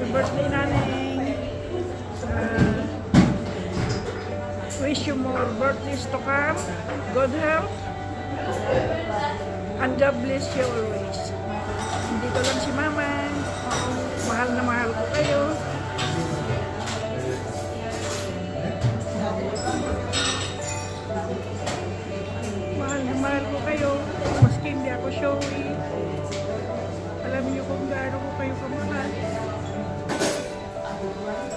Happy birthday, Naneng. Wish you more birthdays to come. Good health. And God bless you always. Dito lang si Mama. Mahal na mahal ko kayo. Mahal na mahal ko kayo. Maski hindi ako showy. Alam niyo kung gaano ko kayo kamahal.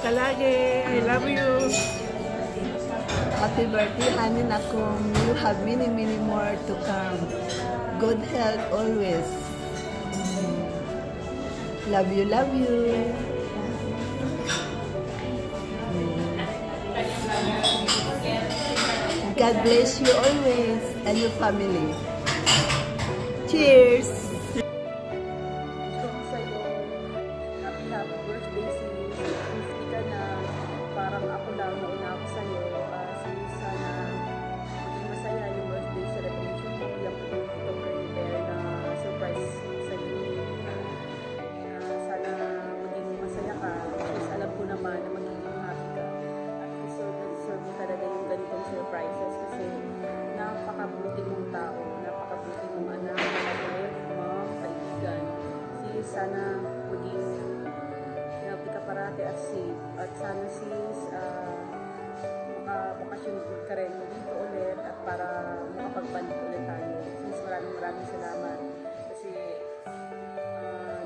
Kalagi, I love you. Happy birthday, honey Nakong. You have many, many more to come. Good health always. Love you, love you. God bless you always and your family. Cheers! Happy birthday sis. Hindi ka na parang ako lang nauna ako sa'yo. Sana maging masaya yung birthday celebration mo. Yung ito prepare na surprise sa'yo. Sana maging masaya ka. Kasi alam ko naman na magiging happy ka. At deserve mo talaga yung ganitong surprises. Kasi napakabuti mong tao. Napakabuti mong anak. Napakabuti mong kaibigan. Sis, sana maging happy ka parati at safe. At sana sis, makabakasyon ka rin dito ulit at para makapagbalik ulit tayo. Sis, maraming salamat. Kasi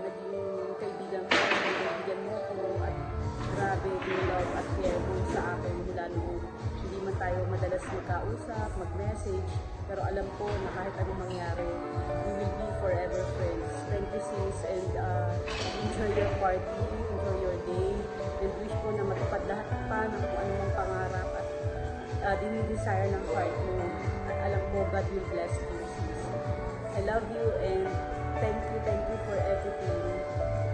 naging kaibigan ko, kaibigan mo ko at grabe yung love at care mo sa akin mula noong hindi man tayo madalas magkausap, mag-message. Pero alam ko na kahit anong mangyari, we will be forever friends. Thank you sis, and enjoy your party, enjoy your day, and wish ko na matupad lahat pa ng kung anong pangarap at dinidesire ng heart mo. At alam ko, God will bless you sis. I love you and thank you for everything.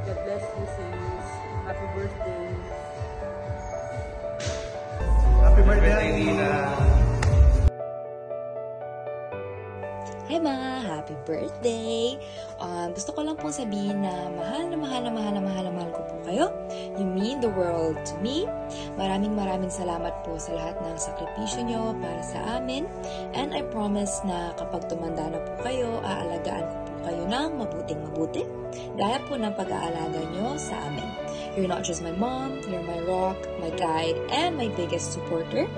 God bless you sis. Happy birthday. Happy birthday, Nina! Hi mga! Happy birthday! Gusto ko lang pong sabihin na mahal ko po kayo. You mean the world to me. Maraming salamat po sa lahat ng sakripisyo nyo para sa amin. And I promise na kapag tumanda na po kayo, aalagaan ko po kayo ng mabuting-mabuti. Gaya po ng pag-aalaga nyo sa amin. You're not just my mom, you're my rock, my guide, and my biggest supporter.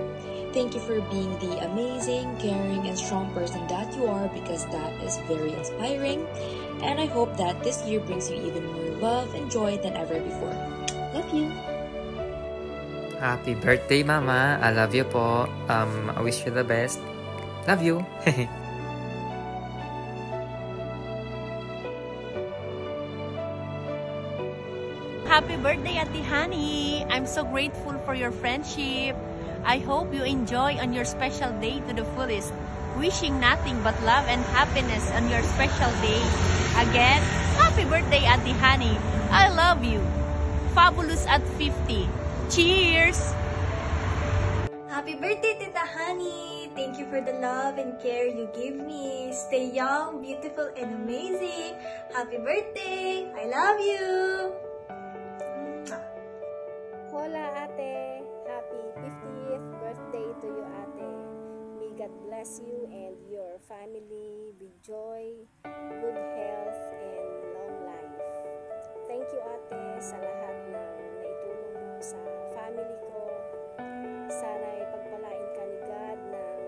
Thank you for being the amazing, caring, and strong person that you are, because that is very inspiring. And I hope that this year brings you even more love and joy than ever before. Love you! Happy birthday, Mama! I love you po. I wish you the best. Love you! Happy birthday, Ate Honey! I'm so grateful for your friendship. I hope you enjoy on your special day to the fullest. Wishing nothing but love and happiness on your special day. Again, happy birthday, Ate Honey. I love you. Fabulous at 50. Cheers! Happy birthday, Tita Honey! Thank you for the love and care you give me. Stay young, beautiful, and amazing. Happy birthday! I love you! Hola, Ate! Happy 50th birthday to you, Ate. May God bless you and your family with joy, good health, and long life. Thank you, Ate, sa lahat ng naitulong mo sa family ko. Sana'y pagpalain ka ni God ng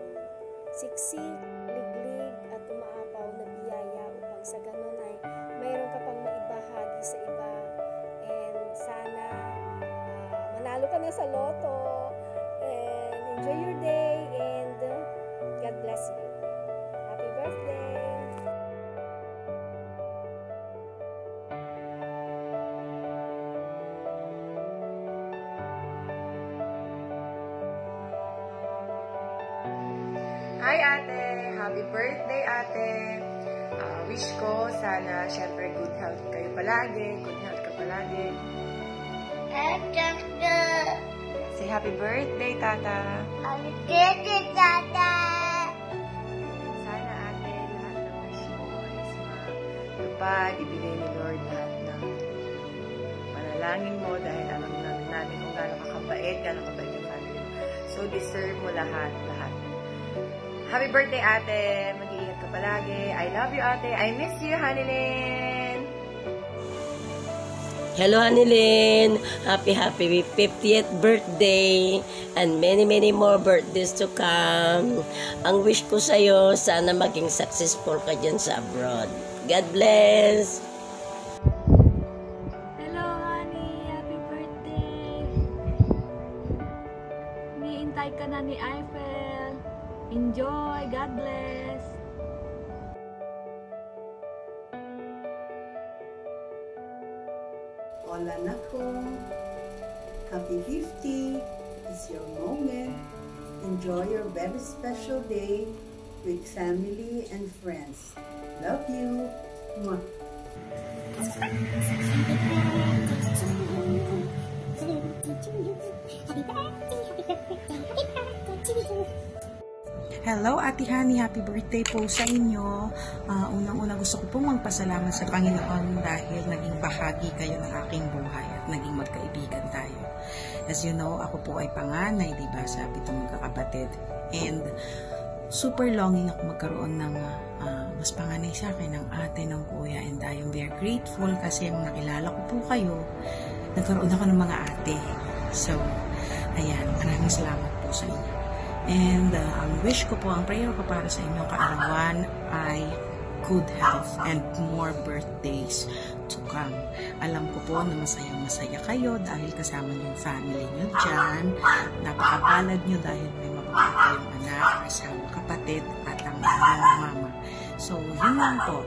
siksik, liglig, at umaapaw na biyaya upang sa ganun ay mayroon ka pang maibahagi sa iba. And sana manalo ka na sa loto. And enjoy your day and God bless you. Happy birthday! Hi Ate! Happy birthday Ate! Wish ko sana syempre good health kayo palagi, good health ka palagi. Say happy birthday Tata! Happy birthday Tata! Sana Ate, lahat ng wish mo is matupad, ibigay ni Lord lahat ng panalangin Dalangin mo dahil alam namin kung gaano kakabait yung family mo. So, deserve mo lahat. Happy birthday, ate! Mag-iingat ka palagi. I love you, ate. I miss you, Hanilyn! Hello, Hanilyn! Happy 50th birthday! And many more birthdays to come. Ang wish ko sa'yo, sana maging successful ka dyan sa abroad. God bless! Hello, honey! Happy birthday! Niintay ka na ni Eiffel. Enjoy! God bless! Hola, Nako! Happy 50! It's your moment. Enjoy your very special day with family and friends. Love you! Mwah. Hello, Ate Honey. Happy birthday po sa inyo. Unang-una gusto ko pong magpasalamat sa Panginoon dahil naging bahagi kayo ng aking buhay at naging magkaibigan tayo. As you know, ako po ay panganay, diba, sa 7 magkakapatid. And super longing ako magkaroon ng mas panganay sa akin ng ate, ng kuya. And I am very grateful kasi nung nakilala ko po kayo, nagkaroon ako ng mga ate. So, ayan, maraming salamat po sa inyo. And ang wish ko po, ang prayer ko para sa inyong kaarawan ay good health and more birthdays to come. Alam ko po na masaya kayo dahil kasama niyo yung family niyo dyan. Napakapalad niyo dahil may mababait kayong anak, asawa, kapatid, at ang mama. So, yun lang po.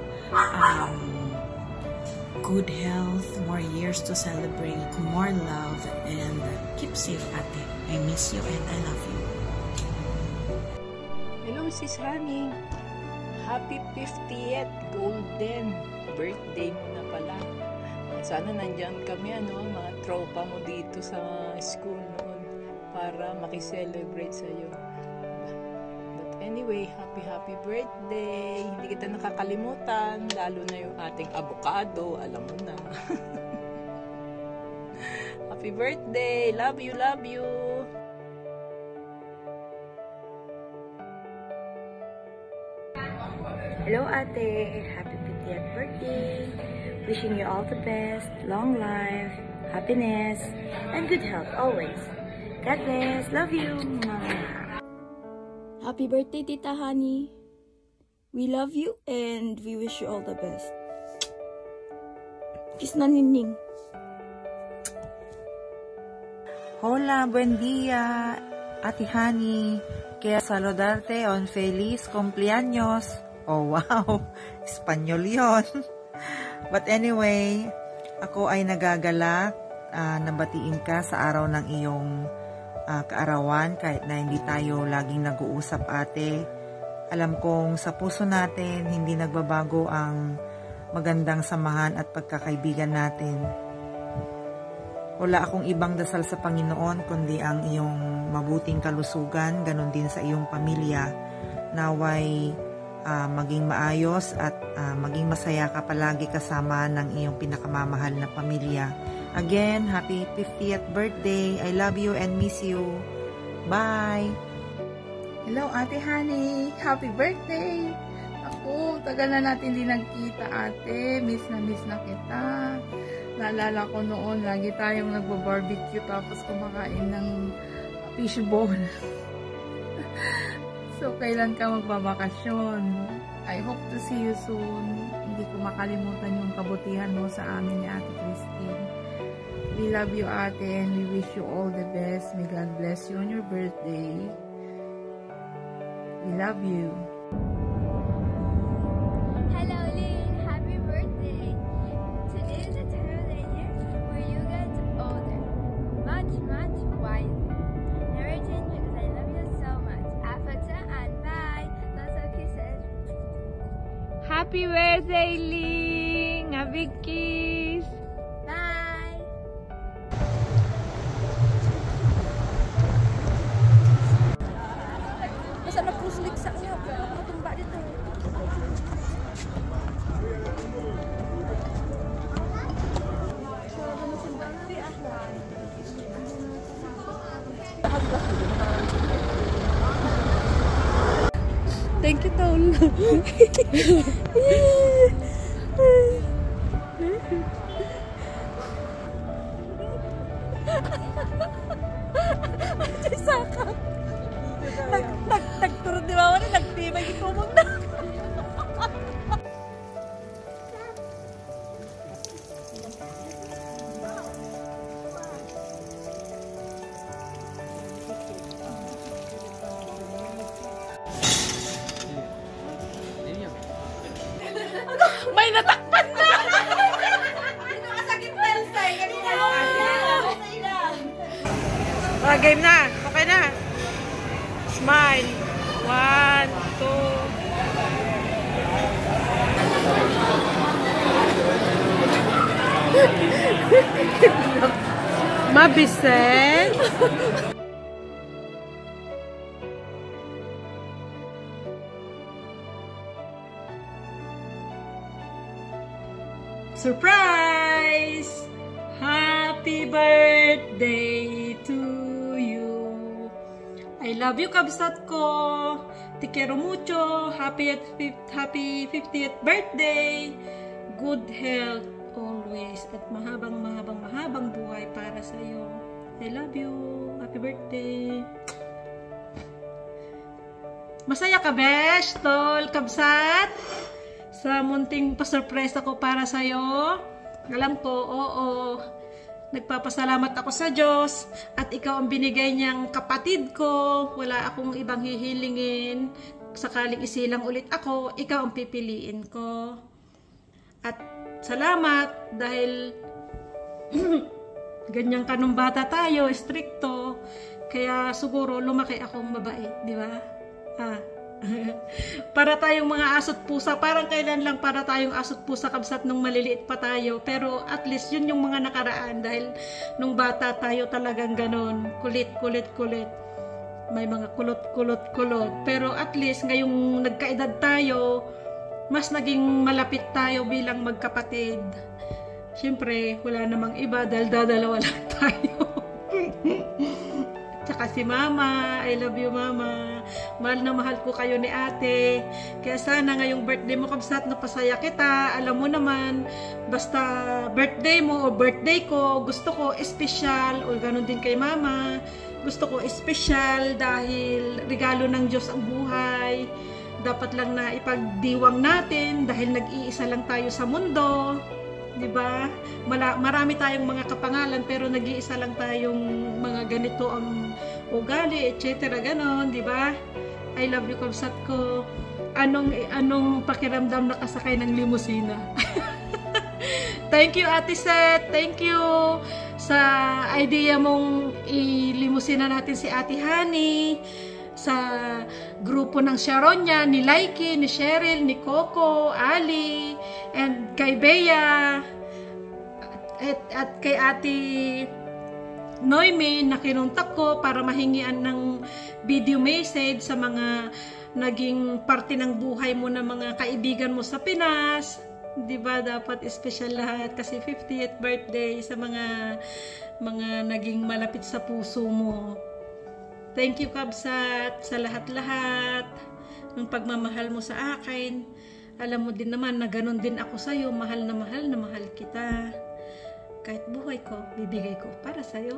Good health, more years to celebrate, more love, and keep safe, ate. I miss you and I love you. Hello, Sis Honey. Happy 50th golden birthday mo na pala. Sana nandyan kami, mga tropa mo dito sa school noon para makiselebrate sa'yo. But anyway, happy birthday. Hindi kita nakakalimutan, lalo na yung ating avocado, alam mo na. Happy birthday. Love you, love you. Hello, ate. Happy 50th birthday. Wishing you all the best, long life, happiness, and good health always. God bless. Love you. Happy birthday, Tita Honey. We love you and we wish you all the best. Kiss na, Nining. Hola, buen día, Ate Honey. Quiero saludarte on feliz cumpleaños. Oh, wow. Espanyol yun. But anyway, ako ay nagagalak na batiin ka sa araw ng iyong kaarawan kahit na hindi tayo laging nag-uusap, ate. Alam kong sa puso natin hindi nagbabago ang magandang samahan at pagkakaibigan natin. Wala akong ibang dasal sa Panginoon kundi ang iyong mabuting kalusugan, ganon din sa iyong pamilya. Naway maging maayos at maging masaya ka palagi kasama ng iyong pinakamamahal na pamilya. Again, happy 50th birthday. I love you and miss you. Bye! Hello, Ate Honey. Happy birthday! Ako, tagal na natin hindi nagkita, ate. Miss na kita. Naalala ko noon, lagi tayong nagbo-barbecue tapos kumakain ng fishball. So, kailan ka magbabakasyon? I hope to see you soon. Hindi ko makalimutan yung kabutihan mo sa amin ni Ate Christine. We love you, ate, and we wish you all the best. May God bless you on your birthday. We love you. Hello, Lynn. Happy birthday. Today is the time of the year where you get older. Much wiser. Never change because I love you so much. After and bye. Lots of kisses. Happy birthday, Ling! A big kiss! Bye! Masa na puslik sa kanya? Ako matumba dito. Thank you, Tol. Saka. Nagturod di ba? Nagtibay itumog na. May natakpan na! Nakasakit Telsay. Kanina Game na. Okay na. Smile. 1, 2. Mabisen. Surprise! Happy birthday to you. I love you, kabsat ko. Te quiero mucho. Happy 50th birthday. Good health always. At mahabang buhay para sa iyo. I love you. Happy birthday. Masaya ka, besh, tol, kabsat? Sa munting pasurprise ako para sa'yo. Alam ko, oo. Nagpapasalamat ako sa Diyos. At ikaw ang binigay niyang kapatid ko. Wala akong ibang hihilingin. Sakaling isilang ulit ako, ikaw ang pipiliin ko. At salamat dahil ganyan ka nung bata tayo, stricto. Kaya siguro lumaki akong mabait, di ba? Para tayong mga asot pusa, parang kailan lang para tayong asot pusa, kabsat, nung maliliit pa tayo, pero at least yun yung mga nakaraan, dahil nung bata tayo talagang ganon, kulit, may mga kulot, pero at least ngayong nagkaedad tayo, mas naging malapit tayo bilang magkapatid. Siyempre, wala namang iba dahil dadalawa lang tayo. Tsaka si Mama, I love you, Mama. Mahal na mahal ko kayo ni Ate. Kaya sana ngayong birthday mo, kabsat, napasaya kita. Alam mo naman, basta birthday mo o birthday ko, gusto ko espesyal, o ganun din kay Mama. Gusto ko espesyal dahil regalo ng Diyos ang buhay. Dapat lang na ipagdiwang natin dahil nag-iisa lang tayo sa mundo. Diba? Marami tayong mga kapangalan pero nag-iisa lang tayong mga ganito ang ugali, etc. Ganon, diba? I love you, kabsat ko. Anong pakiramdam nakasakay ng limusina? Thank you, Ate Seth. Thank you sa idea mong ilimusina natin si Ate Honey. Sa grupo ng Sharonya, ni Laiki, ni Cheryl, ni Coco, Ali, and kay Bea, at kay Ate Noemi na kinontak ko para mahingian ng video message sa mga naging parte ng buhay mo na mga kaibigan mo sa Pinas. Diba, dapat special lahat kasi 50th birthday sa mga naging malapit sa puso mo. Thank you, kabsat, sa lahat-lahat ng pagmamahal mo sa akin. Alam mo din naman na ganun din ako sa'yo. Mahal na mahal kita. Kahit buhay ko, bibigay ko para sa'yo.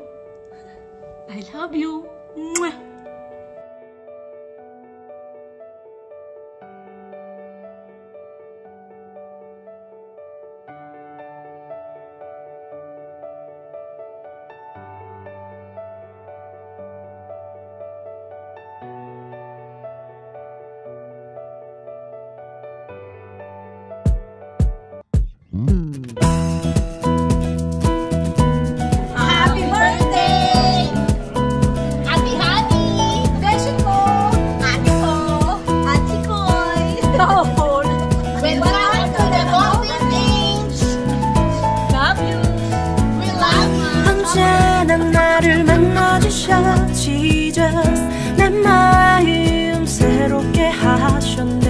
I love you. Mwah! Happy birthday! Ate Honey! Beso ko! Ate ko! Ate Koy! Welcome to the golden age! Love you! We love you! 언제나 나를 만나주셔 Jesus 내 마음 새롭게 하셨네